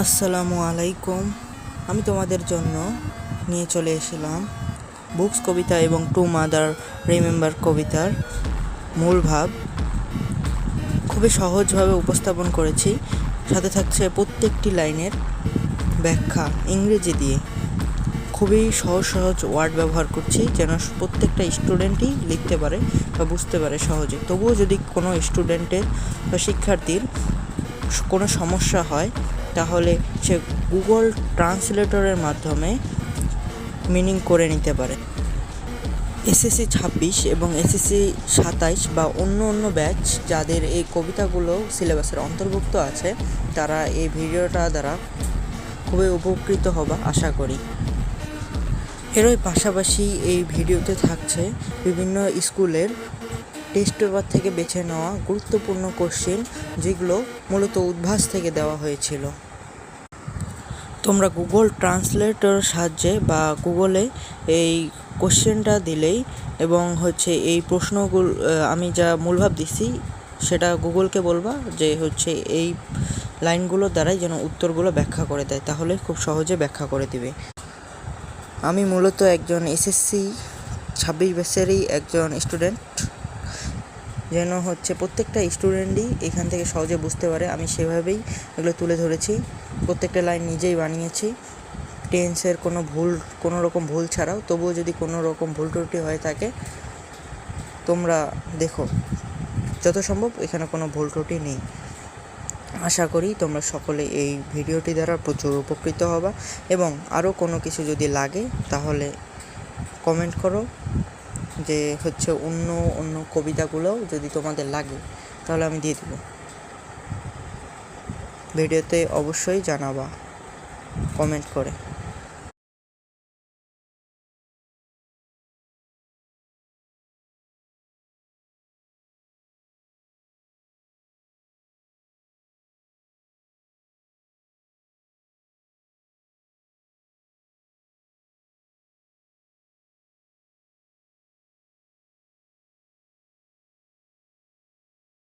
আসসালামু আলাইকুম। আমি তোমাদের জন্য নিয়ে চলে এসেছিলাম বুকস কবিতা এবং টু মাদার রিমেম্বার কবিতার মূল ভাব খুবই সহজভাবে উপস্থাপন করেছি। সাথে থাকছে প্রত্যেকটি লাইনের ব্যাখ্যা ইংরেজি দিয়ে। খুবই সহজ ওয়ার্ড ব্যবহার করছি যেন প্রত্যেকটা স্টুডেন্টই লিখতে পারে বা বুঝতে পারে সহজে। তবুও যদি কোনো স্টুডেন্টের বা শিক্ষার্থীর কোনো সমস্যা হয় তাহলে সে গুগল ট্রান্সলেটরের মাধ্যমে মিনিং করে নিতে পারে। এসএসসি 26 এবং এসএসসি 27 বা অন্য ব্যাচ যাদের এই কবিতাগুলো সিলেবাসের অন্তর্ভুক্ত আছে তারা এই ভিডিওটা দ্বারা খুবই উপকৃত হবা আশা করি। এরই পাশাপাশি এই ভিডিওতে থাকছে বিভিন্ন স্কুলের টেস্ট পেপার থেকে বেছে নেওয়া গুরুত্বপূর্ণ কোশ্চেন, যেগুলো মূলত উদ্ভাস থেকে দেওয়া হয়েছিল। তোমরা গুগল ট্রান্সলেটর সাহায্যে বা গুগলে এই কোশ্চেনটা দিলেই এবং এই প্রশ্নগুলো আমি যা মূলভাব দিচ্ছি সেটা গুগলকে বলবা যে এই লাইনগুলোর দ্বারাই যেন উত্তরগুলো ব্যাখ্যা করে দেয়, তাহলে খুব সহজে ব্যাখ্যা করে দিবে। আমি মূলত একজন এসএসসি 26 ব্যাচেরই একজন স্টুডেন্ট, যেন প্রত্যেকটা স্টুডেন্টই এখান থেকে সহজে বুঝতে পারে আমি সেভাবেই এগুলো তুলে ধরেছি। প্রত্যেকটা লাইন নিজেই বানিয়েছি টেন্সের কোনো রকম ভুল ছাড়াও। তবুও যদি কোনো রকম ভুল ত্রুটি হয়ে থাকে তোমরা দেখো, যত সম্ভব এখানে কোনো ভুল ত্রুটি নেই। আশা করি তোমরা সকলে এই ভিডিওটি দ্বারা প্রচুর উপকৃত হবা এবং আরও কোনো কিছু যদি লাগে তাহলে কমেন্ট করো যে অন্য কবিতাগুলোও যদি তোমাদের লাগে তাহলে আমি দিয়ে দেব। ভিডিওতে অবশ্যই জানাবা কমেন্ট করে।